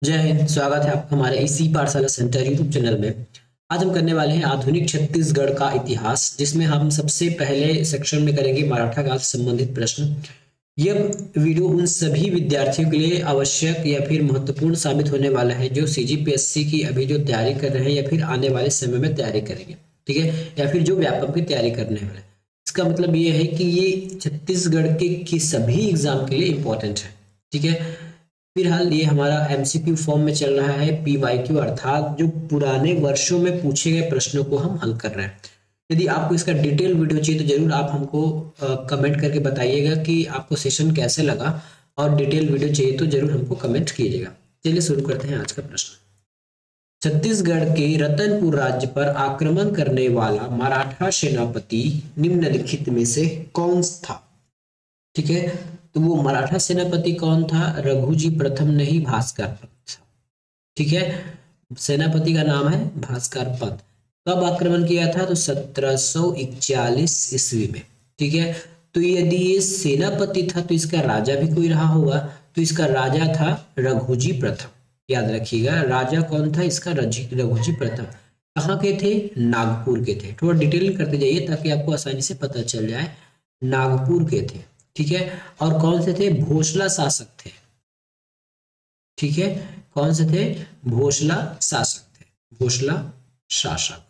जय हिंद। स्वागत है आपका हमारे इसी पाठशाला सेंटर यूट्यूब चैनल में। आज हम करने वाले हैं आधुनिक छत्तीसगढ़ का इतिहास, जिसमें हम सबसे पहले सेक्शन में करेंगे मराठा काल से संबंधित प्रश्न। यह वीडियो उन सभी विद्यार्थियों के लिए आवश्यक या फिर महत्वपूर्ण साबित होने वाला है जो सीजीपीएससी की अभी जो तैयारी कर रहे हैं या फिर आने वाले समय में तैयारी करेंगे, ठीक है, या फिर जो व्यापक की तैयारी करने वाले हैं। इसका मतलब ये है कि ये छत्तीसगढ़ के सभी एग्जाम के लिए इंपॉर्टेंट है, ठीक है। फिलहाल ये हमारा एमसीक्यू फॉर्म में चल रहा है, पीवाईक्यू अर्थात जो पुराने वर्षों में पूछे गए प्रश्नों को हम हल कर रहे हैं। यदि आपको इसका डिटेल वीडियो चाहिए तो जरूर आप हमको कमेंट करके बताइएगा कि आपको सेशन कैसे लगा, और डिटेल वीडियो चाहिए तो जरूर हमको कमेंट कीजिएगा। चलिए शुरू करते हैं आज का प्रश्न। छत्तीसगढ़ के रतनपुर राज्य पर आक्रमण करने वाला मराठा सेनापति निम्नलिखित में से कौन था? ठीक है, तो वो मराठा सेनापति कौन था? रघुजी प्रथम नहीं, भास्कर पंत। ठीक है, सेनापति का नाम है भास्कर पंत। कब आक्रमण किया था? तो 1741 ईस्वी में। ठीक है, तो यदि ये सेनापति था तो इसका राजा भी कोई रहा होगा, तो इसका राजा था रघुजी प्रथम। याद रखिएगा, राजा कौन था इसका? रघुजी प्रथम। कहाँ के थे? नागपुर के थे। थोड़ा डिटेल करते जाइए ताकि आपको आसानी से पता चल जाए। नागपुर के थे, ठीक है। और कौन से थे? भोसला शासक थे। ठीक है, कौन से थे? भोसला शासक थे, भोसला शासक।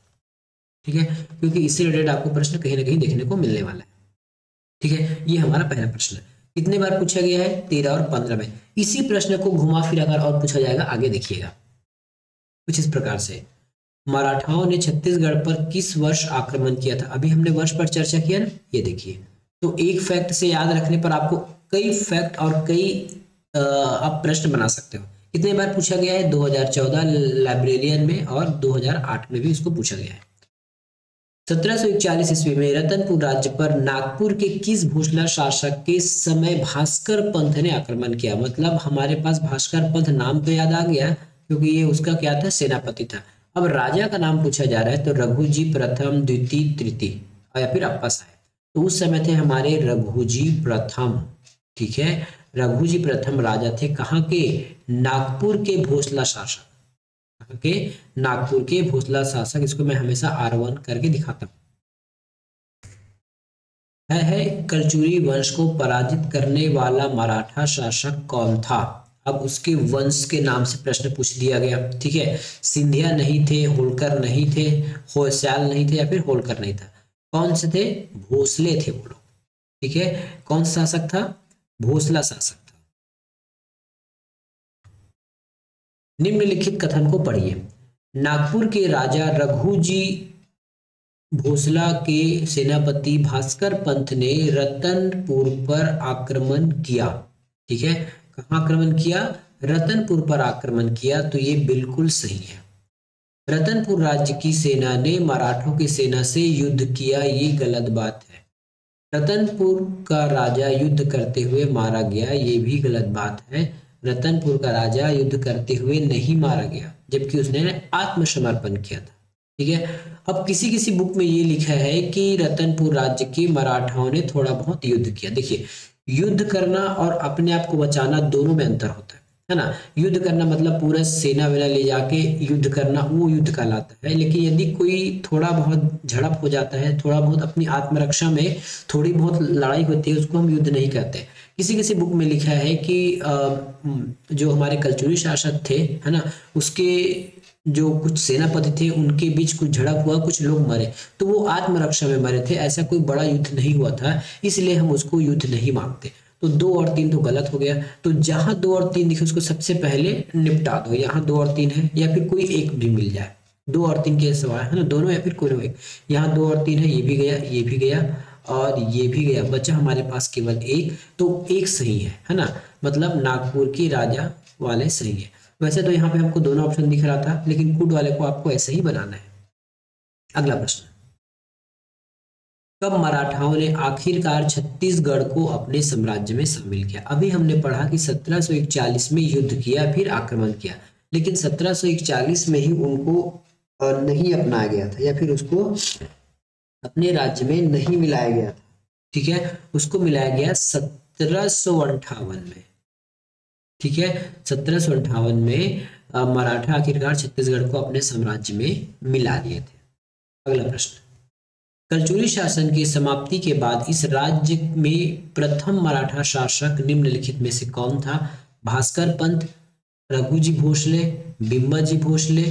ठीक है, क्योंकि इससे रिलेटेड आपको प्रश्न कहीं ना कहीं देखने को मिलने वाला है। ठीक है, ये हमारा पहला प्रश्न है। कितने बार पूछा गया है? 13 और 15 में। इसी प्रश्न को घुमा फिरा कर और पूछा जाएगा, आगे देखिएगा कुछ इस प्रकार से। मराठाओं ने छत्तीसगढ़ पर किस वर्ष आक्रमण किया था? अभी हमने वर्ष पर चर्चा किया ना, ये देखिए। तो एक फैक्ट से याद रखने पर आपको कई फैक्ट और कई आप प्रश्न बना सकते हो। कितने बार पूछा गया है? 2014 लाइब्रेरियन में और 2008 में भी इसको पूछा गया है। 1741 ईस्वी में रतनपुर राज्य पर नागपुर के किस भोसला शासक के समय भास्कर पंत ने आक्रमण किया? मतलब हमारे पास भास्कर पंत नाम तो याद आ गया, क्योंकि ये उसका क्या था? सेनापति था। अब राजा का नाम पूछा जा रहा है, तो रघुजी प्रथम, द्वितीय, तृतीय या फिर अप्पा साहेब। तो उस समय थे हमारे रघुजी प्रथम। ठीक है, रघुजी प्रथम राजा थे। कहाँ के? नागपुर के भोसला शासक। के नागपुर के भोसला शासक। इसको मैं हमेशा R1 करके दिखाता हूँ। है कलचुरी वंश को पराजित करने वाला मराठा शासक कौन था? अब उसके वंश के नाम से प्रश्न पूछ दिया गया। ठीक है, सिंधिया नहीं थे, होलकर नहीं थे, होयसाल नहीं थे, या फिर होलकर नहीं था। कौन से थे? भोसले थे वो लोग। ठीक है, कौन सा शासक था? भोसला शासक था। निम्नलिखित कथन को पढ़िए। नागपुर के राजा रघुजी भोसला के सेनापति भास्कर पंत ने रतनपुर पर आक्रमण किया। ठीक है, कहाँ आक्रमण किया? रतनपुर पर आक्रमण किया। तो ये बिल्कुल सही है। रतनपुर राज्य की सेना ने मराठों की सेना से युद्ध किया, ये गलत बात है। रतनपुर का राजा युद्ध करते हुए मारा गया, ये भी गलत बात है। रतनपुर का राजा युद्ध करते हुए नहीं मारा गया, जबकि उसने आत्मसमर्पण किया था। ठीक है, अब किसी किसी बुक में ये लिखा है कि रतनपुर राज्य के मराठाओं ने थोड़ा बहुत युद्ध किया। देखिए, युद्ध करना और अपने आप को बचाना दोनों में अंतर होता है ना। युद्ध करना मतलब पूरा सेना वेना ले जाके युद्ध करना, वो युद्ध कहलाता है। लेकिन यदि कोई थोड़ा बहुत झड़प हो जाता है, थोड़ा बहुत अपनी आत्मरक्षा में थोड़ी बहुत लड़ाई होती है, उसको हम युद्ध नहीं कहते। किसी किसी बुक में लिखा है कि जो हमारे कलचुरी शासक थे, है ना, उसके जो कुछ सेनापति थे उनके बीच कुछ झड़प हुआ, कुछ लोग मरे, तो वो आत्मरक्षा में मरे थे। ऐसा कोई बड़ा युद्ध नहीं हुआ था, इसलिए हम उसको युद्ध नहीं मानते। तो 2 और 3 तो गलत हो गया। तो जहां 2 और 3 दिखे उसको सबसे पहले निपटा दो। यहाँ 2 और 3 है, या फिर कोई एक भी मिल जाए। 2 और 3 के सवाल है ना, दोनों या फिर कोई एक। यहाँ 2 और 3 है, ये भी गया, ये भी गया और ये भी गया। बचा हमारे पास केवल एक, तो एक सही है ना। मतलब नागपुर की राजा वाले सही है। वैसे तो यहाँ पे हमको दोनों ऑप्शन दिख रहा था, लेकिन कुड वाले को आपको ऐसे ही बनाना है। अगला प्रश्न। कब मराठाओं ने आखिरकार छत्तीसगढ़ को अपने साम्राज्य में शामिल किया? अभी हमने पढ़ा कि 1741 में युद्ध किया, फिर आक्रमण किया, लेकिन 1741 में ही उनको नहीं अपनाया गया था, या फिर उसको अपने राज्य में नहीं मिलाया गया था। ठीक है, उसको मिलाया गया 1758 में। ठीक है, 1758 में मराठा आखिरकार छत्तीसगढ़ को अपने साम्राज्य में मिला लिए थे। अगला प्रश्न, कलचुरी शासन की समाप्ति के बाद इस राज्य में प्रथम मराठा शासक निम्नलिखित में से कौन था? भास्कर पंत, रघुजी भोसले, बिम्बाजी भोसले,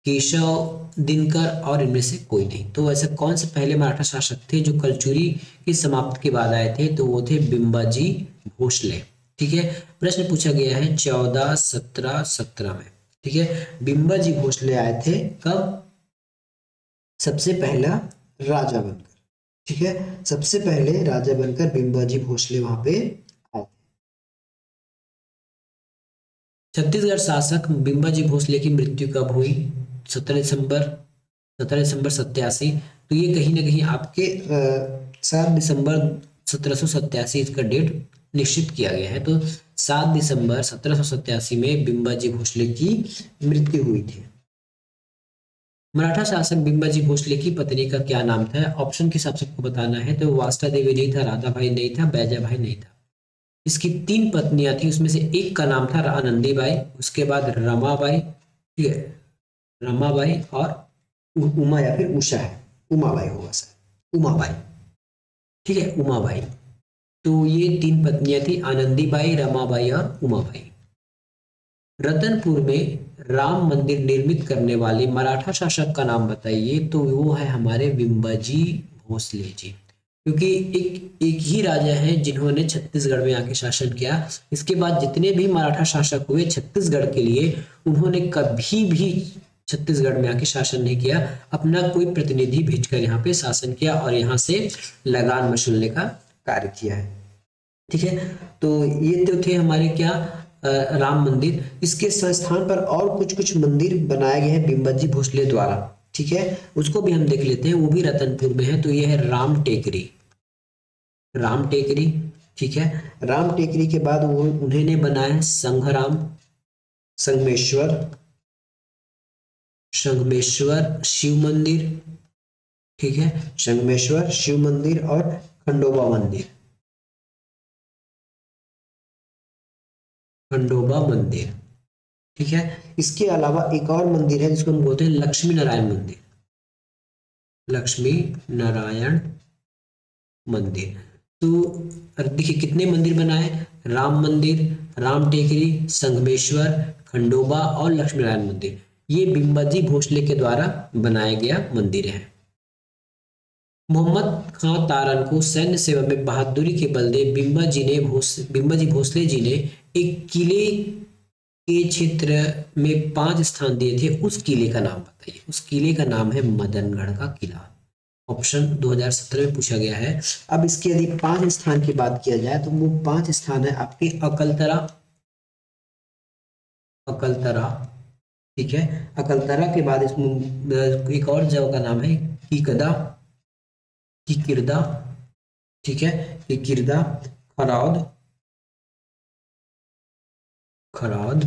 केशव दिनकर और इनमें से कोई नहीं। तो ऐसे कौन से पहले मराठा शासक थे जो कलचुरी की समाप्ति के बाद आए थे? तो वो थे बिम्बाजी भोसले। ठीक है, प्रश्न पूछा गया है 1417 में। ठीक है, बिम्बाजी भोसले आए थे कब? सबसे पहला राजा बनकर। ठीक है, सबसे पहले राजा बनकर बिम्बाजी भोसले वहां पे आए थे। छत्तीसगढ़ शासक बिम्बाजी भोसले की मृत्यु कब हुई? 17 दिसंबर 87। तो ये कहीं ना कहीं आपके 7 दिसंबर 1787 इसका डेट निश्चित किया गया है। तो 7 दिसंबर 1787 में बिम्बाजी भोसले की मृत्यु हुई थी। मराठा शासक बिम्बाजी भोसले की पत्नी का क्या नाम था? ऑप्शन के हिसाब से आपको बताना है। तो वास्ता देवी नहीं था, राधा भाई नहीं था, बैजा भाई नहीं था। इसकी 3 पत्नियां थी, उसमें से एक का नाम था आनंदीबाई, उसके बाद रमाबाई, ठीक है, रमाबाई और उमा या फिर उषा है, उमाबाई होगा सर, उमाबाई। ठीक है, उमाबाई। तो ये 3 पत्नियां थी, आनंदीबाई, रमाबाई और उमाबाई। रतनपुर में राम मंदिर निर्मित करने वाले मराठा शासक का नाम बताइए। तो वो है हमारे बिम्बाजी भोसले जी, क्योंकि एक ही राजा है जिन्होंने छत्तीसगढ़ में आके शासन किया। इसके बाद जितने भी मराठा शासक हुए छत्तीसगढ़ के लिए, उन्होंने कभी भी छत्तीसगढ़ में आके शासन नहीं किया, अपना कोई प्रतिनिधि भेजकर यहाँ पे शासन किया और यहाँ से लगान वसूलने का कार्य किया है। ठीक है, तो ये तो थे हमारे क्या राम मंदिर। इसके संस्थान पर और कुछ मंदिर बनाए गए हैं बिम्बाजी भोसले द्वारा। ठीक है, उसको भी हम देख लेते हैं, वो भी रतनपुर में है। तो ये है राम टेकरी, राम टेकरी। ठीक है, राम टेकरी के बाद वो उन्होंने बनाया है संघराम, संगमेश्वर, संगमेश्वर शिव मंदिर। ठीक है, संगमेश्वर शिव मंदिर और खंडोबा मंदिर, खंडोबा मंदिर। ठीक है, इसके अलावा एक और मंदिर है जिसको हम बोलते हैं लक्ष्मी नारायण मंदिर, लक्ष्मी नारायण मंदिर। तो देखिए कितने मंदिर बनाए? राम मंदिर, राम टेकरी, संगमेश्वर, खंडोबा और लक्ष्मी नारायण मंदिर। ये बिम्बाजी भोसले के द्वारा बनाया गया मंदिर है। मोहम्मद खां तारन को सैन्य सेवा में बहादुरी के बलदे बिम्बाजी भोसले जी ने एक किले के क्षेत्र में 5 स्थान दिए थे। उस किले का नाम बताइए। उस किले का नाम है मदनगढ़ का किला। ऑप्शन 2017 में पूछा गया है। अब इसके यदि 5 स्थान की बात किया जाए तो वो 5 स्थान है आपके अकलतरा, अकलतरा। ठीक है, अकलतरा के बाद इसमें एक और जगह का नाम है किकदा, किकिरदा। ठीक है, किकिरदा, खरौद, खरौद,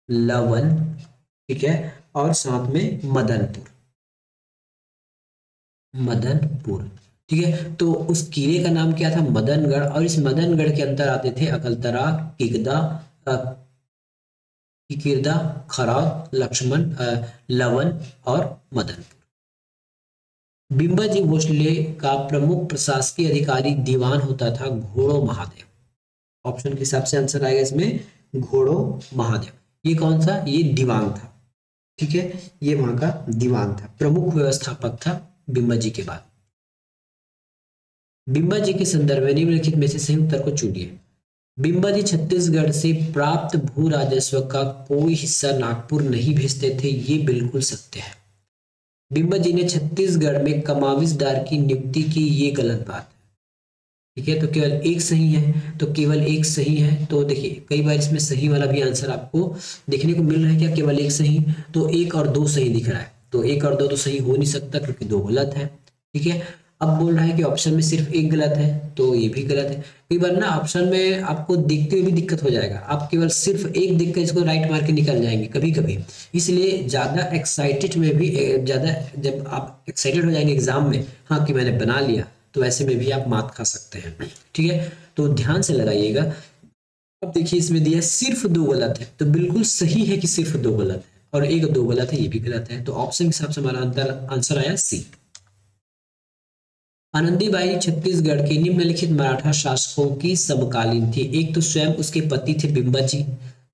लवन। ठीक है, और साथ में मदनपुर, मदनपुर। ठीक है, तो उस किले का नाम क्या था? मदनगढ़। और इस मदनगढ़ के अंदर आते थे अकलतरा, किकदा, किकिरदा, खरौद, लक्ष्मण, लवन और मदनपुर। बिम्बाजी भोसले का प्रमुख प्रशासकीय अधिकारी दीवान होता था घोड़ो महादेव। ऑप्शन के हिसाब से आंसर आएगा इसमें घोड़ो महादेव। ये कौन सा? ये दीवान था। ठीक है, ये वहां का दीवान था, प्रमुख व्यवस्थापक था बिम्बाजी के बाद। बिम्बाजी के संदर्भ में निम्नलिखित में से सही उत्तर को चुनिए। बिम्बाजी छत्तीसगढ़ से प्राप्त भू राजस्व का कोई हिस्सा नागपुर नहीं भेजते थे, ये बिल्कुल सत्य है। बिम्बाजी ने छत्तीसगढ़ में कमाविजदार की नियुक्ति की, ये गलत बात है। ठीक है, तो केवल एक सही है, तो केवल एक सही है। तो देखिए कई बार इसमें सही वाला भी आंसर आपको देखने को मिल रहा है। क्या केवल एक सही? तो 1 और 2 सही दिख रहा है। तो 1 और 2 तो सही हो नहीं सकता क्योंकि 2 गलत है। ठीक है, अब बोल रहा है कि ऑप्शन में सिर्फ 1 गलत है, तो ये भी गलत है। कई बार ना ऑप्शन में आपको देखते हुए भी दिक्कत हो जाएगा, आप केवल सिर्फ 1 देख कर इसको राइट मार के निकल जाएंगे कभी कभी। इसलिए ज्यादा एक्साइटेड में भी, ज्यादा जब आप एक्साइटेड हो जाएंगे एग्जाम में, हाँ कि मैंने बना लिया, तो ऐसे में भी आप मात खा सकते हैं। ठीक है, तो ध्यान से लगाइएगा। अब देखिए इसमें दिया सिर्फ दो गलत है, तो बिल्कुल सही है कि सिर्फ दो गलत है, और एक दो गलत है ये भी गलत है, तो ऑप्शन के हिसाब से हमारा आंसर आया सी। आनंदीबाई छत्तीसगढ़ के निम्नलिखित मराठा शासकों की समकालीन थी। एक तो स्वयं उसके पति थे बिंबा जी,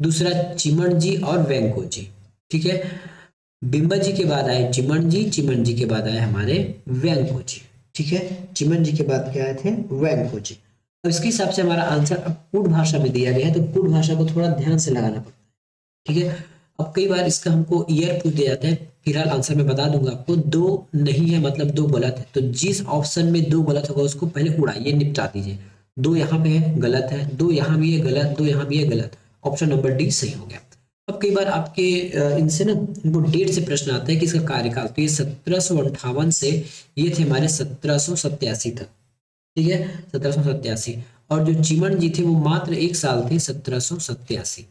दूसरा चिमन जी और वेंको जी। ठीक है, बिंबा जी के बाद आए चिमन जी, चिमन जी के बाद आए हमारे वेंको जी। ठीक है, चिमन जी के बाद क्या आए थे, वेंको जी। अब इसके हिसाब से हमारा आंसर अब कुट भाषा में दिया गया है, तो कुट भाषा को थोड़ा ध्यान से लगाना पड़ता है। ठीक है, अब कई बार इसका हमको ईयर पूछ दिया जाता है, फिलहाल आंसर मैं बता दूंगा आपको, दो नहीं है मतलब दो गलत है, तो जिस ऑप्शन में दो गलत होगा उसको पहले उड़ाइए, निपटा दीजिए। दो यहाँ पे है गलत है, दो यहाँ भी है गलत, दो यहाँ भी है गलत, ऑप्शन नंबर डी सही हो गया। अब कई बार आपके इनसे ना इनको डेट से प्रश्न आता है कि इसका कार्यकाल, तो ये 1758 से ये थे हमारे 1787 तक। ठीक है, 1787, और जो चिमन जी थे वो मात्र एक साल थे, 1787।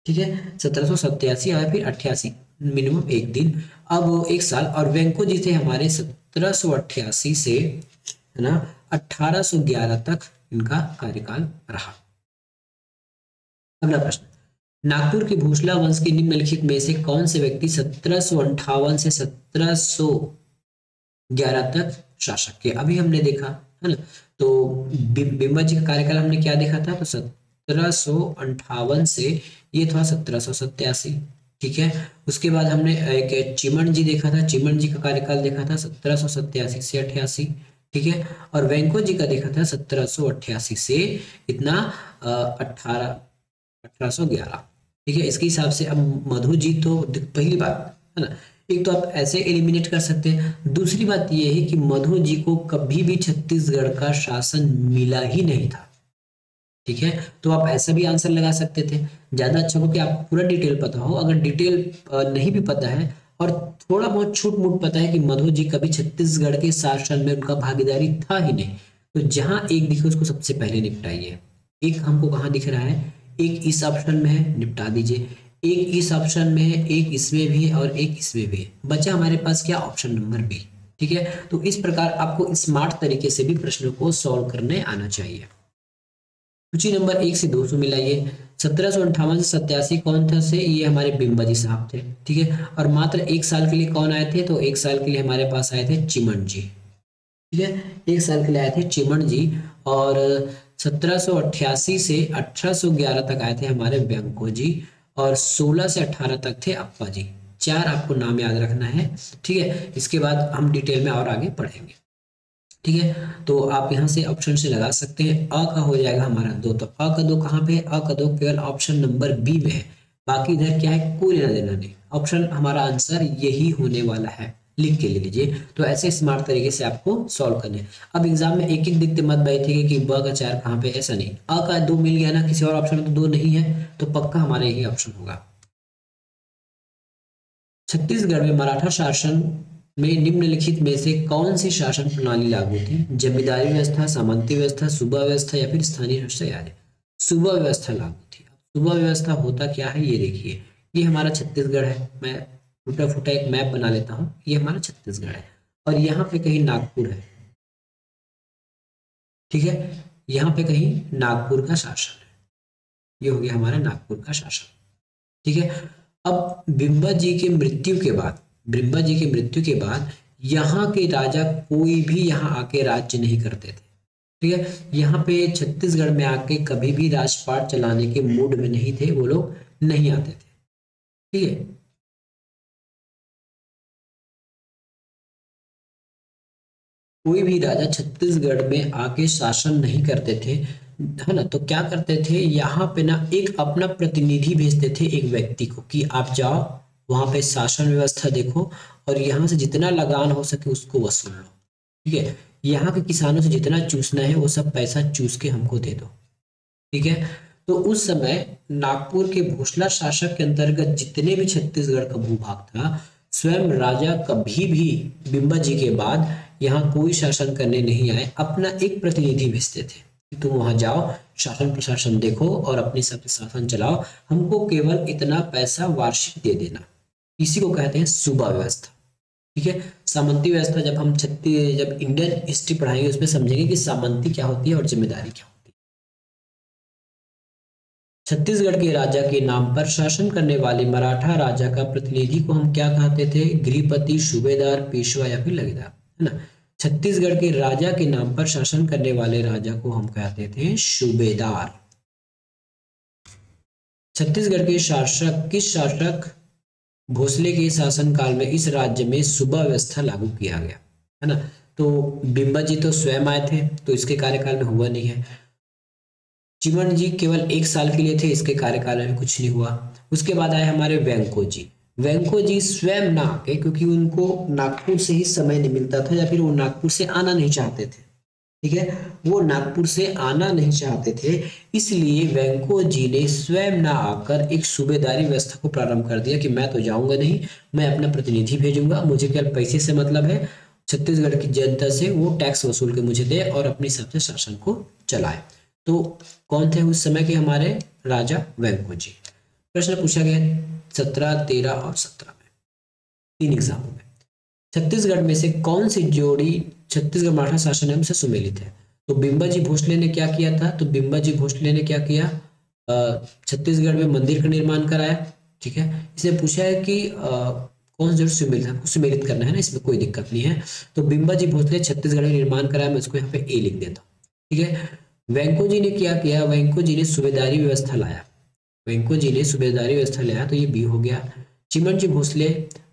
ठीक है, 1787 और फिर 88, मिनिमम एक दिन, अब एक साल। और वेंको जी थे हमारे 1788 से, है ना, 1811 तक इनका कार्यकाल रहा। अगला प्रश्न, नागपुर के भोसला वंश के निम्नलिखित में से कौन से व्यक्ति 1758 से 1711 तक शासक के? अभी हमने देखा है ना, तो बिंबा जी का कार्यकाल हमने क्या देखा था, तो 1758 से ये था 1787। ठीक है, उसके बाद हमने एक चिमन जी देखा था, चिमन जी का कार्यकाल देखा था 1787 से 88। ठीक है, और वेंको जी का देखा था 1788 से इतना 1811। ठीक है, इसके हिसाब से अब मधु जी तो पहली बात है ना, एक तो आप ऐसे एलिमिनेट कर सकते हैं, दूसरी बात ये है कि मधु जी को कभी भी छत्तीसगढ़ का शासन मिला ही नहीं था। ठीक है, तो आप ऐसा भी आंसर लगा सकते थे। ज्यादा अच्छा हो कि आप पूरा डिटेल पता हो, अगर डिटेल नहीं भी पता है और थोड़ा बहुत छूट मूट पता है कि मधु जी कभी छत्तीसगढ़ के शासन में उनका भागीदारी था ही नहीं, तो जहां एक दिखे उसको सबसे पहले निपटाइए। एक हमको कहाँ दिख रहा है, एक इस ऑप्शन में है, निपटा दीजिए। एक इस ऑप्शन में है, एक इसमें भी है और एक इसमें भी है, बचा हमारे पास क्या, ऑप्शन नंबर बी। ठीक है, तो इस प्रकार आपको स्मार्ट तरीके से भी प्रश्नों को सॉल्व करने आना चाहिए। सूची नंबर 1 से 200 मिलाइए। 1758 से 87 कौन था से, ये हमारे बिंबा जी साहब थे। ठीक है, और मात्र एक साल के लिए कौन आए थे, तो एक साल के लिए हमारे पास आए थे चिमन जी। ठीक है, एक साल के लिए आए थे चिमन जी, और 1788 से 1811 तक आए थे हमारे वेंको जी, और 16 से 18 तक थे अप्पा जी। चार आपको नाम याद रखना है। ठीक है, इसके बाद हम डिटेल में और आगे पढ़ेंगे। ठीक है, तो आप यहाँ से ऑप्शन से लगा सकते हैं। अ का हो जाएगा हमारा दो, तो अ का दो कहाँ पे है, अ का दो केवल ऑप्शन नंबर बी में है, बाकी इधर क्या है, कोई लेना देना नहीं। ऑप्शन हमारा आंसर यही होने वाला है, लिख के ले लीजिए। तो ऐसे स्मार्ट तरीके से आपको सॉल्व करने। अब एग्जाम में एक एक दिखते मत बैठिएगा कि ब का चार कहाँ पे, ऐसा नहीं। अ का दो मिल गया ना, किसी और ऑप्शन में तो दो नहीं है, तो पक्का हमारा यही ऑप्शन होगा। छत्तीसगढ़ में मराठा शासन में निम्नलिखित में से कौन सी शासन प्रणाली लागू थी? जमींदारी व्यवस्था, सामंती व्यवस्था, सूबा व्यवस्था या फिर स्थानीय व्यवस्था? याद है, सूबा व्यवस्था लागू थी। सूबा व्यवस्था होता क्या है, ये देखिए, ये हमारा छत्तीसगढ़ है, मैं टूटा फूटा एक मैप बना लेता हूँ, ये हमारा छत्तीसगढ़ है, और यहाँ पे कहीं नागपुर है। ठीक है, यहाँ पे कहीं नागपुर का शासन है, ये हो गया हमारा नागपुर का शासन। ठीक है, अब बिंबा जी के मृत्यु के बाद, बिंबा जी के मृत्यु के बाद यहाँ के राजा कोई भी यहाँ आके राज्य नहीं करते थे। ठीक है, यहाँ पे छत्तीसगढ़ में आके कभी भी राजपाट चलाने के मूड में नहीं थे वो लोग, नहीं आते थे। ठीक है, कोई भी राजा छत्तीसगढ़ में आके शासन नहीं करते थे, है ना, तो क्या करते थे, यहाँ पे ना एक अपना प्रतिनिधि भेजते थे एक व्यक्ति को कि आप जाओ वहां पे शासन व्यवस्था देखो, और यहाँ से जितना लगान हो सके उसको वसूल लो। ठीक है, यहाँ के किसानों से जितना चूसना है वो सब पैसा चूस के हमको दे दो। ठीक है, तो उस समय नागपुर के भोसला शासक के अंतर्गत जितने भी छत्तीसगढ़ का भूभाग था, स्वयं राजा कभी भी बिंबा जी के बाद यहाँ कोई शासन करने नहीं आए, अपना एक प्रतिनिधि भेजते थे, तुम वहां जाओ, शासन प्रशासन देखो और अपने सब शासन चलाओ, हमको केवल इतना पैसा वार्षिक दे देना। इसी को कहते हैं सूबा व्यवस्था। ठीक है, सामंती व्यवस्था जब हम जब इंडियन हिस्ट्री पढ़ाएंगे उसमें समझेंगे कि सामंती क्या होती है और जिम्मेदारी क्या होती है। छत्तीसगढ़ के राजा के नाम पर शासन करने वाले मराठा राजा का प्रतिनिधि को हम क्या कहते थे? गृहपति, सूबेदार, पेशवा या फिर लगेदार, है ना। छत्तीसगढ़ के राजा के नाम पर शासन करने वाले राजा को हम कहते थे सूबेदार। छत्तीसगढ़ के शासक किस शासक भोसले के शासनकाल में इस राज्य में सूबा व्यवस्था लागू किया गया, है ना। तो बिम्बा जी तो स्वयं आए थे, तो इसके कार्यकाल में हुआ नहीं है। चिमन जी केवल 1 साल के लिए थे, इसके कार्यकाल में कुछ नहीं हुआ। उसके बाद आए हमारे वेंको जी। वेंको जी स्वयं ना आके, क्योंकि उनको नागपुर से ही समय नहीं मिलता था, या फिर वो नागपुर से आना नहीं चाहते थे, ठीक है, वो नागपुर से आना नहीं चाहते थे, इसलिए वेंको जी ने स्वयं ना आकर एक सूबेदारी व्यवस्था को प्रारंभ कर दिया कि मैं तो जाऊंगा नहीं, मैं अपना प्रतिनिधि भेजूंगा, मुझे केवल पैसे से मतलब है, छत्तीसगढ़ की जनता से वो टैक्स वसूल के मुझे दे और अपने हिसाब से शासन को चलाए। तो कौन थे उस समय के हमारे राजा? वेंको जी। प्रश्न पूछा गया 17, 13 और 17 में, 3 एग्जामों में। छत्तीसगढ़ में से कौन सी जोड़ी छत्तीसगढ़ मराठा शासन नियम से सुमेलित है? तो बिम्बा जी भोसले ने क्या किया था? तो बिम्बा जी भोसले ने क्या किया? छत्तीसगढ़ में मंदिर का निर्माण कराया, ठीक है। इसने पूछा है कि कौन सी जोड़ी सुमेलित है, आपको सुमेलित करना है ना, इसमें कोई दिक्कत नहीं है। तो बिम्बा जी भोसले छत्तीसगढ़ में निर्माण कराया, मैं इसको यहाँ पे ए लिख देता हूँ, ठीक है। वेंको जी ने क्या किया? वेंको जी ने सूबेदारी व्यवस्था लाया, वेंको जी ने सूबेदारी व्यवस्था लाया, तो ये बी हो गया। चिमन जी भोसले,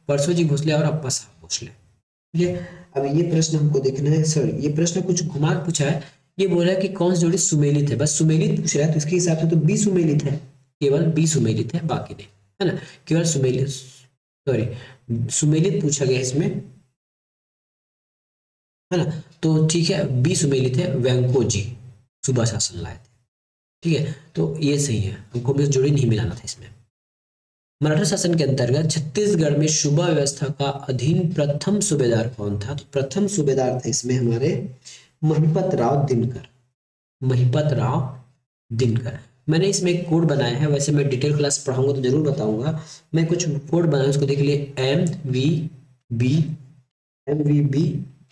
परसो जी भोसले और अप्पा साहब भोसले, ठीक है। अब ये प्रश्न हमको देखना है, सर ये प्रश्न कुछ घुमा के पूछा है, ये बोला है कि कौन सी जोड़ी सुमेलित है, बस सुमेलित पूछ रहा है, तो इसके हिसाब से तो बी सुमेलित है, केवल बी सुमेलित है, बाकी नहीं, है ना। केवल सुमेलित, सॉरी सुमेलित पूछा गया इसमें, है ना। तो ठीक है, बी सुमेलित है, वेंको जी सूबा शासन लाए थे, ठीक है, तो ये सही है, हमको बस जोड़ी नहीं मिलाना था इसमें। मराठा शासन के अंतर्गत छत्तीसगढ़ में सूबा व्यवस्था का अधीन प्रथम सूबेदार कौन था? तो प्रथम सूबेदार थे इसमें हमारे महिपत राव दिनकर, महिपत राव दिनकर। मैंने इसमें एक कोड बनाया है, वैसे मैं डिटेल क्लास पढ़ाऊंगा तो जरूर बताऊंगा, मैं कुछ कोड बनाया उसको देख लिए, बी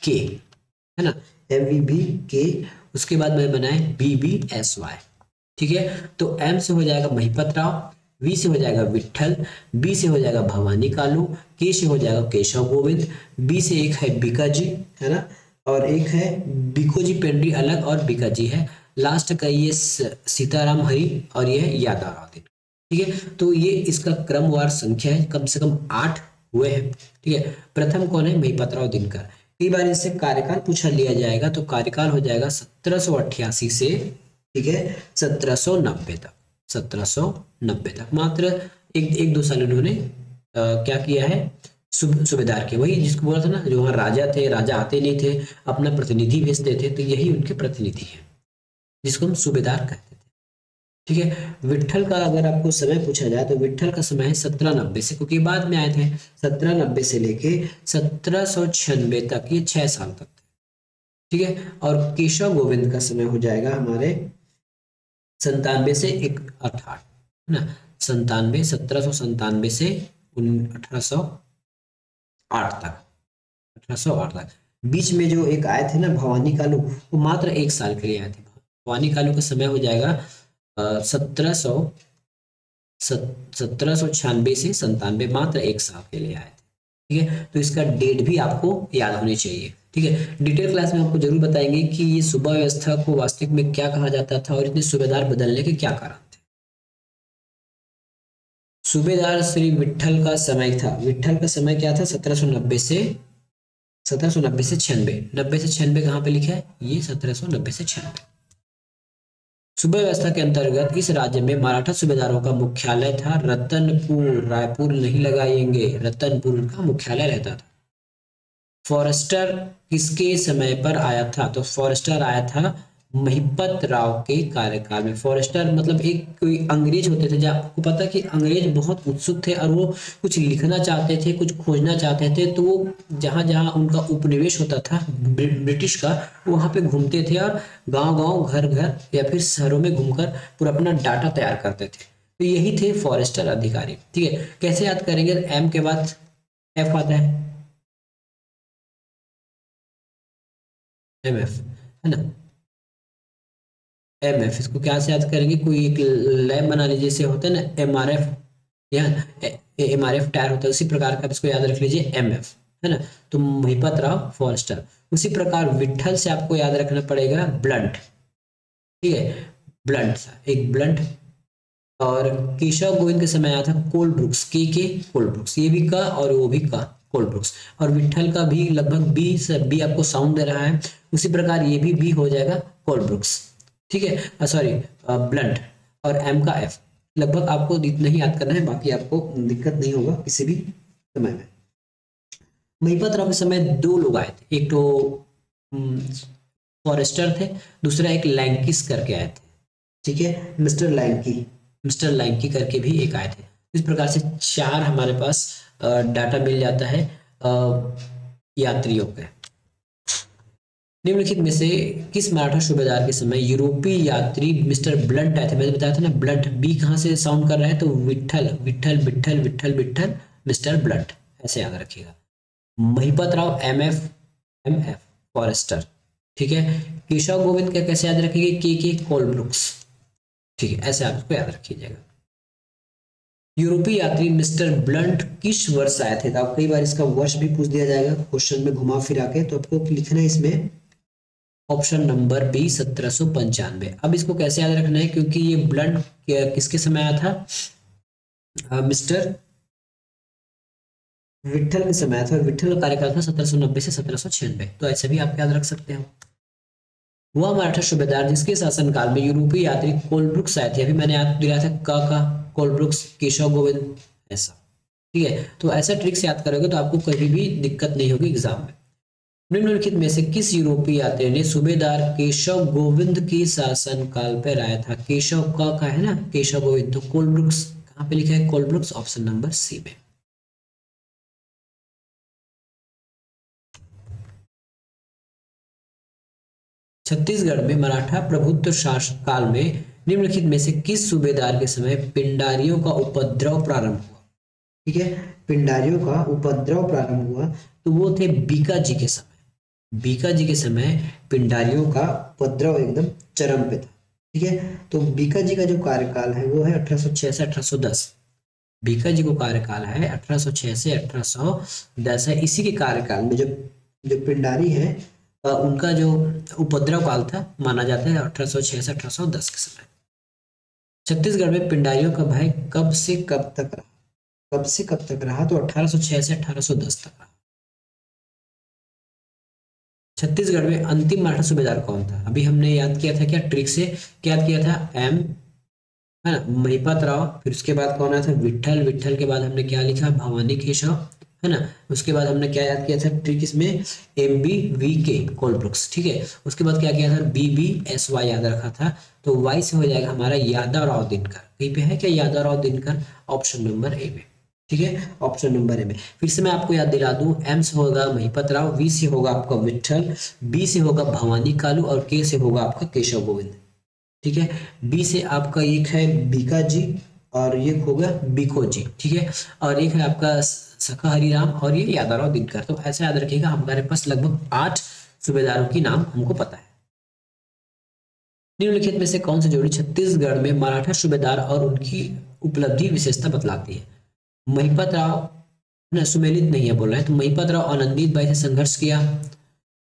के, है ना, के, उसके बाद मैं बनाए BBSY, ठीक है। तो एम से हो जाएगा महिपत राव, वी से हो जाएगा विट्ठल, बी से हो जाएगा भवानी कालू, के से हो जाएगा केशव गोविंद, बी से एक है बीका जी, है ना, और एक है बीको जी पेंड्री अलग और बीका जी है, लास्ट का ये सीताराम हरी और ये है यादव दिन, ठीक है। तो ये इसका क्रमवार संख्या है, कम से कम 8 हुए हैं, ठीक है। प्रथम कौन है? महिपत राव दिनकर। कई बार इससे कार्यकाल पूछा लिया जाएगा, तो कार्यकाल हो जाएगा 1788 से, ठीक है, 1790 तक, 1790 तक, मात्र एक दो साल उन्होंने क्या किया है? सूबेदार के, वही जिसको बोला था ना, जो वहाँ राजा थे, राजा आते नहीं थे, अपना प्रतिनिधि भेजते थे, तो यही उनके प्रतिनिधि है, जिसको हम सूबेदार कहते थे, ठीक है। विट्ठल का अगर आपको समय पूछा जाए, तो विट्ठल का समय है 1790 से, क्योंकि बाद में आए थे, 1790 से लेके 1796 तक, ये 6 साल तक थे, ठीक है। और केशव गोविंद का समय हो जाएगा हमारे 97 से 18, है ना, 1797 से 1808 तक, 1808 तक। बीच में जो एक आए थे ना भवानी कालू, वो मात्र 1 साल के लिए आए थे। भवानी कालू का समय हो जाएगा 1796 से 97, मात्र 1 साल के लिए आए थे, ठीक है। तो इसका डेट भी आपको याद होनी चाहिए, ठीक है। डिटेल क्लास में आपको जरूर बताएंगे कि ये सूबा व्यवस्था को वास्तविक में क्या कहा जाता था और इतने सूबेदार बदलने के क्या कारण थे। सूबेदार श्री विट्ठल का समय था, विट्ठल का समय क्या था? 1790 से 96, 90 से 96 कहाँ पे लिखा है? ये 1790 से 96। सूबा व्यवस्था के अंतर्गत इस राज्य में मराठा सूबेदारों का मुख्यालय था रतनपुर, रायपुर नहीं लगाएंगे, रतनपुर का मुख्यालय रहता था। फॉरेस्टर किसके समय पर आया था? तो फॉरेस्टर आया था महिपत राव के कार्यकाल में। फॉरेस्टर मतलब एक कोई अंग्रेज होते थे, जब आपको पता कि अंग्रेज बहुत उत्सुक थे और वो कुछ लिखना चाहते थे, कुछ खोजना चाहते थे, तो वो जहां जहां उनका उपनिवेश होता था ब्रिटिश का, वहां पे घूमते थे और गांव-गांव, घर-घर या फिर शहरों में घूमकर पूरा अपना डाटा तैयार करते थे। तो यही थे फॉरेस्टर अधिकारी, ठीक है। कैसे याद करेंगे? एम के बाद एफ आता है, MF, है ना, एम एफ, इसको क्या से याद करेंगे, कोई एक लैब बना लीजिए, जैसे होता है ना एम आर एफ या एम आर एफ टायर होता है, उसी प्रकार का आप इसको याद रख लीजिए एम एफ, है ना। तो महिपत राव फॉरेस्टर। उसी प्रकार विट्ठल से आपको याद रखना पड़ेगा ब्लंट, ठीक है, ब्लंट एक ब्लंट। और केशव गोविंद के समय आया था कोलब्रुक्स, के कोलब्रुक्स, ये भी का और वो भी का, कोलब्रुक्स। और विट्ठल का भी लगभग बी से बी आपको साउंड दे रहा है, उसी प्रकार ये भी बी हो जाएगा कोलब्रुक्स, ठीक है, सॉरी ब्लंट। और एम का एफ, लगभग आपको इतना ही याद करना है, बाकी आपको दिक्कत नहीं होगा किसी भी समय में। महिपत राव के समय दो लोग आए थे, एक तो फॉरेस्टर थे, दूसरा एक लैंकिस करके आए थे, ठीक है, मिस्टर लैंकी करके भी एक आए थे। इस प्रकार से चार हमारे पास डाटा मिल जाता है यात्रियों के। निम्नलिखित में से किस मराठा सूबेदार के समय यूरोपीय यात्री मिस्टर ब्लंट आए थे? मैंने बताया था ना ब्लंट, बी कहाँ से साउंड कर रहा है, तो विट्ठल विट्ठल विट्ठल विट्ठल विट्ठल मिस्टर ब्लंट, ऐसे याद रखिएगा। Mahipat Rao M F forester, ठीक है। केशव गोविंद का कैसे याद रखेंगे, के कोलब्रुक्स, ठीक है, ऐसे आप इसको याद रखिएगा। यूरोपीय यात्री मिस्टर ब्लंट किस वर्ष आए थे? तो आप कई बार इसका वर्ष भी पूछ दिया जाएगा क्वेश्चन में घुमा फिरा के, तो आपको लिखना है इसमें ऑप्शन नंबर बी 1795। अब इसको कैसे याद रखना है, क्योंकि ये ब्लंट किसके समय आया था, मिस्टर विट्ठल के समय आया था, और विट्ठल का कार्यकाल था 1790 से 1796, तो ऐसे भी आप याद रख सकते हो। वह मराठा सूबेदार जिसके शासनकाल में यूरोपीय यात्री कोलब्रुक्स आए थे, अभी मैंने याद दिलाया था का कोलब्रुक्स, केशव गोविंद, ऐसा, ठीक है। तो ऐसा ट्रिक्स याद करोगे तो आपको कभी भी दिक्कत नहीं होगी एग्जाम में। निम्नलिखित में से किस यूरोपीय यात्री ने सूबेदार केशव गोविंद के शासन काल पर आया था? केशव का है ना, केशव गोविंद, तो कोलब्रुक्स कहाँ पे लिखा है, कोलब्रुक्स, ऑप्शन नंबर सी में। छत्तीसगढ़ में मराठा प्रभुत्व शासन काल में निम्नलिखित में से किस सूबेदार के समय पिंडारियों का उपद्रव प्रारंभ हुआ? ठीक है, पिंडारियों का उपद्रव प्रारंभ हुआ, तो वो थे बीका जी के समय। बीका जी के समय पिंडारियों का उपद्रव एकदम चरम पे था, ठीक है। तो बीका जी का जो कार्यकाल है वो है 1806 से 1810। बीका जी को कार्यकाल है 1806 से 1810 है। इसी के कार्यकाल में जो जो पिंडारी है उनका जो उपद्रव काल था माना जाता है 1806 से 1810 के समय। छत्तीसगढ़ में पिंडारियों का भय कब से कब तक रहा? कब से कब तक रहा? तो 1806 से 1810 तक रहा। छत्तीसगढ़ में अंतिम मराठा सूबेदार कौन था? अभी हमने याद किया था क्या ट्रिक से, क्या याद किया था, एम, है ना, महिपत राव, फिर उसके बाद कौन आया था, विट्ठल, विट्ठल के बाद हमने क्या लिखा, भवानी केशव, है ना। उसके बाद हमने क्या याद किया था ट्रिक इसमें, एम बी वी के कोलब्रुक्स, ठीक है। उसके बाद क्या किया था, बी बी एस वाई याद रखा था, तो वाई से हो जाएगा हमारा यादव राव दिनकर। कहीं पे है क्या Yadav Rao Dinkar? Option number A में, ठीक है, ऑप्शन नंबर ए में। फिर से मैं आपको याद दिला दूं, एम से होगा महिपत राव, वी से होगा आपका विट्ठल, बी से होगा भवानी कालू, और के से होगा आपका केशव गोविंद, ठीक है। बी से आपका एक है बीका जी, और ये होगा बीको जी, ठीक है। और एक है आपका सखा हरिराम, और ये यादवराव दिनकर। तो ऐसे याद रखिएगा, हमारे पास लगभग 8 सूबेदारों की नाम हमको पता है। निम्नलिखित में से कौन सी जोड़ी छत्तीसगढ़ में मराठा सूबेदार और उनकी उपलब्धि विशेषता बतलाती है? महिपत राव ना, सुमेलित नहीं है बोल रहा है, तो महिपत राव आनंदित बाई से संघर्ष किया,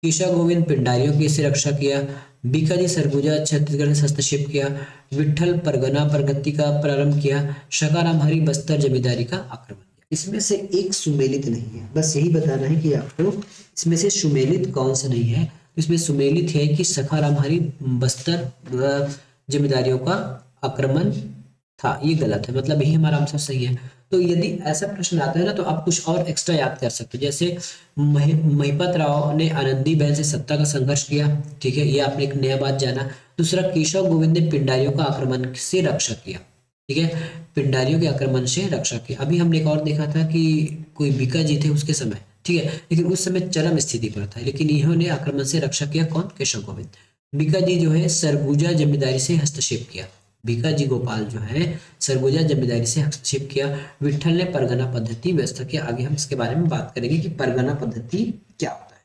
केशव गोविंद पिंडारियों की से रक्षा किया, बीकाजी सरगुजा छत्तीसगढ़ से हस्तक्षेप किया, विट्ठल परगना प्रगति का प्रारंभ किया, शकाराम हरि बस्तर जमींदारी का आक्रमण किया। इसमें से एक सुमेलित नहीं है, बस यही बताना है कि आपको इसमें से सुमेलित कौन सा नहीं है। इसमें सुमेलित है कि सखाराम हरि बस्तर जमींदारियों का आक्रमण था, ये गलत है, मतलब यही हमारा आंसर सही है। तो यदि ऐसा प्रश्न आता है ना, तो आप कुछ और एक्स्ट्रा याद कर सकते हो, जैसे महिपत राव ने आनंदी बहन से सत्ता का संघर्ष किया, ठीक है, ये आपने एक नया बात जाना। दूसरा, केशव गोविंद ने पिंडारियों का आक्रमण से रक्षा किया, ठीक है, पिंडारियों के आक्रमण से रक्षा किया। अभी हमने एक और देखा था कि कोई बीका जी थे उसके समय, ठीक है, लेकिन उस समय चरम स्थिति पर था, लेकिन इन्होंने आक्रमण से रक्षा किया, कौन? केशव गोविंद। बीका जी जो है सरगुजा जमींदारी से हस्तक्षेप किया, बीका जी गोपाल जो है सरगुजा जमींदारी से हस्तक्षेप किया। विट्ठल ने परगना पद्धति व्यवस्था किया। आगे हम इसके बारे में बात करेंगे कि परगना पद्धति क्या होता है।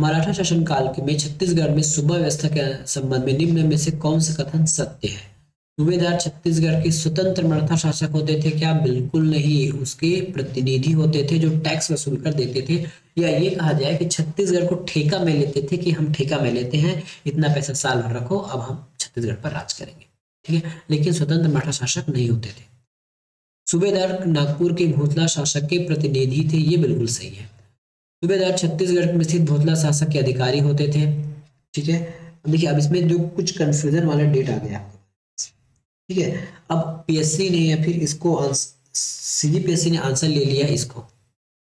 मराठा शासनकाल में छत्तीसगढ़ में सूबा व्यवस्था के संबंध में निम्न में से कौन सा कथन सत्य है? सूबेदार छत्तीसगढ़ के स्वतंत्र मराठा शासक होते थे क्या? बिल्कुल नहीं, उसके प्रतिनिधि होते थे जो टैक्स वसूल कर देते थे। या ये कहा जाए कि छत्तीसगढ़ को ठेका में लेते थे कि हम ठेका में लेते हैं, इतना पैसा साल भर रखो, अब हम छत्तीसगढ़ पर राज करेंगे, ठीक है। लेकिन स्वतंत्र मराठा शासक नहीं होते थे। सूबेदार नागपुर के भोसला शासक के प्रतिनिधि थे, ये बिल्कुल सही है। सूबेदार छत्तीसगढ़ में स्थित भोसला शासक के अधिकारी होते थे, ठीक है। अब देखिए, अब इसमें जो कुछ कंफ्यूजन वाला डेट आ गया, ठीक है। अब पीएससी ने या फिर इसको सीजीपीएससी ने आंसर ले लिया इसको,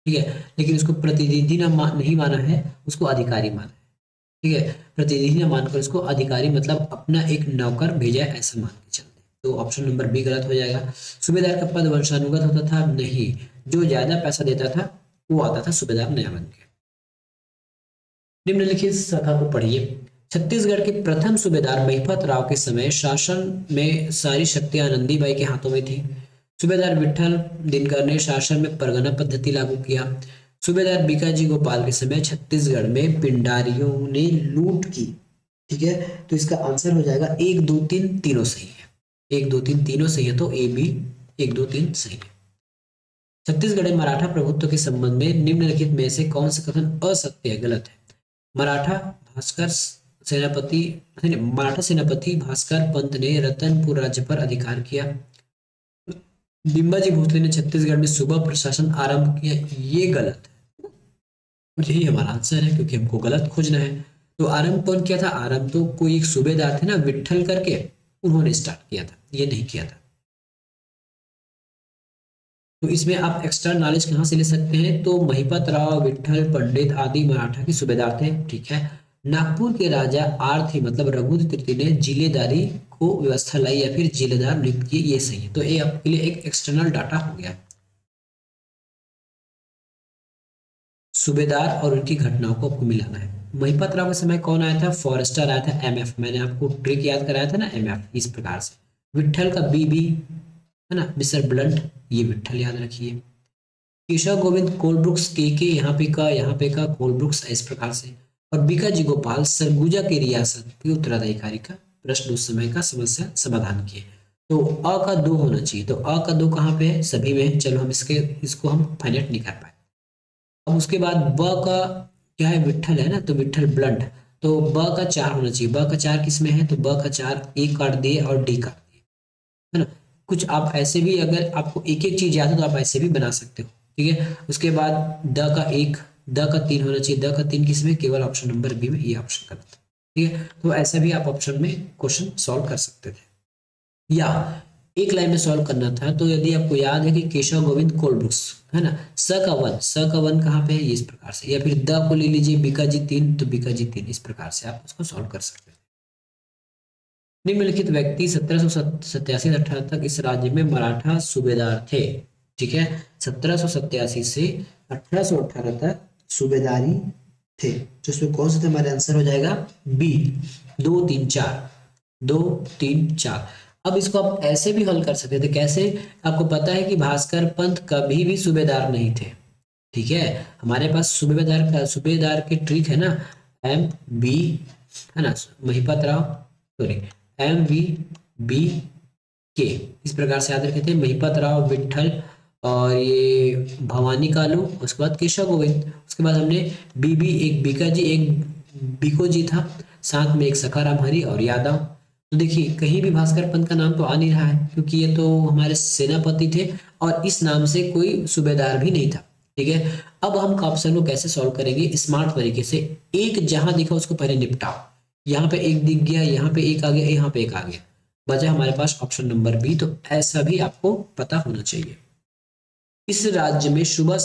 ठीक है, लेकिन उसको प्रतिनिधि नहीं माना है, उसको अधिकारी माना है, ठीक है। प्रतिनिधि न मानकर उसको अधिकारी मतलब अपना एक नौकर भेजा, ऐसा मान के चलते। तो ऑप्शन नंबर बी गलत हो जाएगा। सूबेदार का पद वंशानुगत होता था? नहीं, जो ज्यादा पैसा देता था वो आता था सूबेदार नया बन के। निम्नलिखित शाखा को पढ़िए। छत्तीसगढ़ के प्रथम सूबेदार महिपत राव के समय शासन में सारी शक्तियां आनंदीबाई के हाथों में थी। सूबेदार विठल दिनकर ने शासन में परगना पद्धति लागू किया। सूबेदार बीकाजी गोपाल के समय छत्तीसगढ़ में पिंडारियों ने लूट की, ठीक है। तो इसका आंसर हो जाएगा 1 2 3 तीनों सही है। 1 2 3 तीनों सही है, तो ए बी 1 2 3 सही है। छत्तीसगढ़ में मराठा प्रभुत्व के संबंध में निम्नलिखित में से कौन सा कथन असत्य है, गलत है? मराठा सेनापति भास्कर पंत ने रतनपुर राज्य पर अधिकार किया। बिंबाजी भोसले ने छत्तीसगढ़ में सूबा प्रशासन आरंभ किया, ये गलत है। यही हमारा आंसर है, क्योंकि हमको गलत खोजना है। तो आरंभ कौन किया था? आरंभ तो कोई एक सूबेदार थे ना, विठल करके, उन्होंने स्टार्ट किया था, ये नहीं किया था। तो इसमें आप एक्स्ट्रा नॉलेज कहाँ से ले सकते हैं? तो महिपत राव, विठल पंडित आदि मराठा के सूबेदार थे, ठीक है। नागपुर के राजा आर थे, मतलब रघुवीर तृतीय ने जिलेदारी को व्यवस्था लाई या फिर जिलेदार नियुक्त किए, ये सही है। तो ये आपके लिए एक एक्सटर्नल डाटा हो गया। सूबेदार और उनकी घटनाओं को आपको मिलाना है। महिपत राव के समय कौन आया था? फॉरेस्टर आया था, एमएफ। मैंने आपको ट्रिक याद कराया था ना, एमएफ, इस प्रकार से। विठल का बीबी है ना, मिस्टर ब्लंट, ये विठल याद रखिए। केशव गोविंद कोलब्रुक्स के यहाँ पे का कोलब्रुक्स, इस प्रकार से। और बीकाजी गोपाल सरगुजा की रियासत के उत्तराधिकारी का प्रश्न उस समय का समस्या समाधान किए। तो अ का 2 होना चाहिए, तो अ का 2 कहाँ पे है? सभी में। चलो हम इसको हम फाइनेट नहीं कर पाए। अब उसके बाद ब का क्या है? विठल है ना, तो विठल ब्लंट, तो ब का 4 होना चाहिए। ब का 4 किस में है? तो ब का 4 ए काट दिए और डी काट दिए, है ना। कुछ आप ऐसे भी, अगर आपको एक एक चीज याद है तो आप ऐसे भी बना सकते हो, ठीक है। उसके बाद द का 1, द का 3 होना चाहिए। द का 3 किस में? केवल ऑप्शन नंबर बी में, ये ऑप्शन गलत है, ठीक है। तो ऐसा भी आप ऑप्शन में क्वेश्चन सॉल्व कर सकते थे, या एक लाइन में सॉल्व करना था। तो यदि आपको याद है कि केशव गोविंद कोलब्रुक्स, है ना, स का 1 कहाँ पे है? इस प्रकार से। या फिर द को ले लीजिए, बीकाजी 3, तो बीकाजी 3, इस प्रकार से आप उसको सॉल्व कर सकते हैं। निम्नलिखित व्यक्ति 1787 से 18 तक इस राज्य में मराठा सूबेदार थे, ठीक है। 1787 से 1818 तक सूबेदारी थे, जिसमें कौन सा था? हमारे आंसर हो जाएगा बी, 2 3 4, 2 3 4। अब इसको आप ऐसे भी हल कर सकते थे, कैसे? आपको पता है कि भास्कर पंत कभी भी सूबेदार नहीं थे, ठीक है। हमारे पास सूबेदार के ट्रिक है ना, एम बी, है ना, Mahipat Rao, sorry, M V B K, इस प्रकार से याद रखे थे। महिपत राव, विठल, और ये भवानी कालू, उसके बाद केशव गोविंद, उसके बाद हमने बीबी, एक बीकाजी, एक बीकोजी था, साथ में एक सखाराम हरि और यादव। तो देखिए, कहीं भी भास्कर पंत का नाम तो आ नहीं रहा है, क्योंकि ये तो हमारे सेनापति थे और इस नाम से कोई सूबेदार भी नहीं था, ठीक है। अब हम ऑप्शन को कैसे सॉल्व करेंगे? स्मार्ट तरीके से। एक जहां दिखा उसको पहले निपटाओ। यहाँ पे एक दिख गया, यहाँ पे एक आ गया, यहाँ पे एक आ गया, बचा हमारे पास ऑप्शन नंबर बी। तो ऐसा भी आपको पता होना चाहिए। इस राज्य में सूबा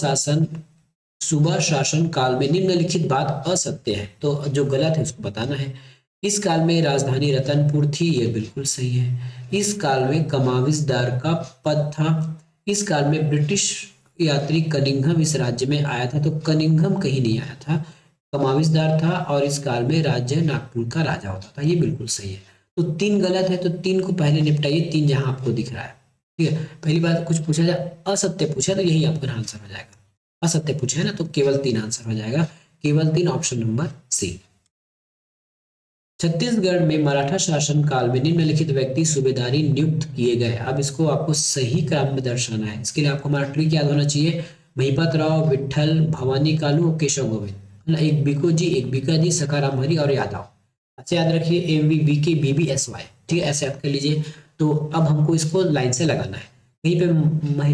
शासन काल में निम्नलिखित बात असत्य है, तो जो गलत है उसको बताना है। इस काल में राजधानी रतनपुर थी, ये बिल्कुल सही है। इस काल में कमाविजदार का पद था। इस काल में ब्रिटिश यात्री कनिंघम इस राज्य में आया था, तो कनिंघम कहीं नहीं आया था, कमाविजदार था। और इस काल में राज्य नागपुर का राजा होता था, ये बिल्कुल सही है। तो 3 गलत है, तो 3 को पहले निपटाइए। 3 जहां आपको दिख रहा है, ठीक है। पहली बात, कुछ पूछा जाए असत्य पूछा तो यही आपका आंसर हो जाएगा। असत्य पूछा है ना, तो केवल 3 आंसर हो जाएगा। केवल 3 ऑप्शन नंबर सी। छत्तीसगढ़ में मराठा शासन काल में निम्नलिखित व्यक्ति सूबेदारी नियुक्त किए गए। अब इसको आपको सही क्रम में दर्शाना है। इसके लिए आपको हमारा ट्रिक याद होना चाहिए। महिपत राव, विट्ठल, भवानी कालू, केशव गोविंद, है ना। एक बीको जी, एक बीका जी, सखाराम हरि और यादव। अच्छा याद रखिए, MVBK BBSY, ठीक है, ऐसे याद कर लीजिए। तो अब हमको इसको लाइन से लगाना है। कहीं पे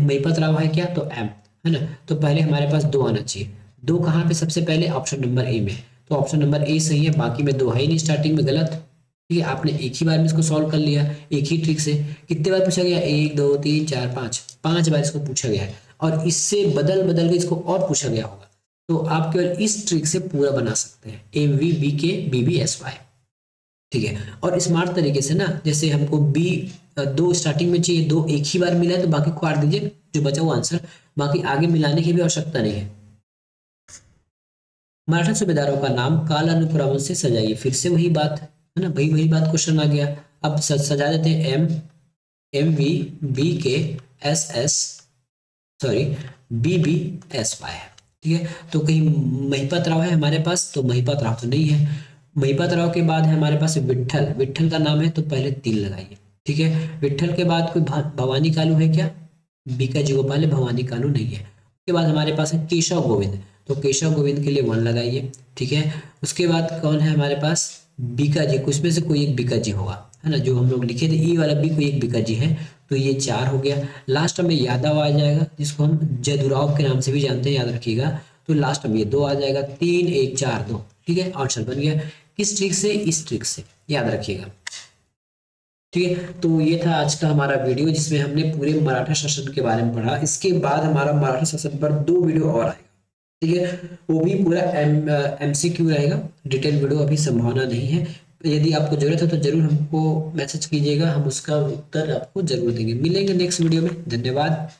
महिपत राव है क्या, तो M, है ना। तो पहले हमारे पास 2 आना चाहिए। 2 कहाँ पे, सबसे पहले ऑप्शन नंबर ए में। तो ऑप्शन नंबर ए सही है, बाकी में 2 है ही नहीं, स्टार्टिंग में गलत। ठीक है, आपने एक ही बार में इसको सॉल्व कर लिया, एक ही ट्रिक से। कितने बार पूछा गया, 1 2 3 4 5, 5 बार इसको पूछा गया है। और इससे बदल बदल के इसको और पूछा गया होगा। तो आप केवल इस ट्रिक से पूरा बना सकते हैं, MVBK BBSY, ठीक है। और स्मार्ट तरीके से ना, जैसे हमको बी 2 स्टार्टिंग में चाहिए, 2 एक ही बार मिला है, तो बाकी को काट दीजिए, जो बचा वो आंसर। बाकी आगे मिलाने की भी आवश्यकता नहीं है। मराठा सूबेदारों का नाम कालानुक्रम से सजाइए। फिर से वही बात है ना, वही बात, क्वेश्चन आ गया। अब सजा देते हैं MVBK BBSY, ठीक है। तो कहीं महिपत राव है हमारे पास, तो महिपत राव तो नहीं है। महिपत राव के बाद है हमारे पास विट्ठल, विट्ठल का नाम है तो पहले 3 लगाइए, ठीक है। विट्ठल के बाद कोई भवानी कालू है क्या, बीका जी गोपाल है, भवानी कालू नहीं है। उसके बाद हमारे पास है केशव गोविंद, तो केशव गोविंद के लिए 1 लगाइए, ठीक है। उसके बाद कौन है हमारे पास, बीका जी, कुछ में से कोई एक बीका जी होगा, है ना, जो हम लोग लिखे थे ई वाला भी कोई एक बीका जी है, तो ये 4 हो गया। लास्ट में यादव आ जाएगा, जिसको हम जदुराव के नाम से भी जानते हैं, याद रखिएगा। तो लास्ट में ये 2 आ जाएगा, 3 1 4 2, ठीक है, आंसर बन गया। किस ट्रिक से, इस ट्रिक से, याद रखिएगा, ठीक है। तो ये था आज का हमारा वीडियो, जिसमें हमने पूरे मराठा शासन के बारे में पढ़ा। इसके बाद हमारा मराठा शासन पर 2 वीडियो और आएगा, ठीक है। वो भी पूरा MCQ रहेगा, डिटेल वीडियो अभी संभावना नहीं है। यदि आपको जरूरत है तो जरूर हमको मैसेज कीजिएगा, हम उसका उत्तर आपको जरूर देंगे। मिलेंगे नेक्स्ट वीडियो में, धन्यवाद।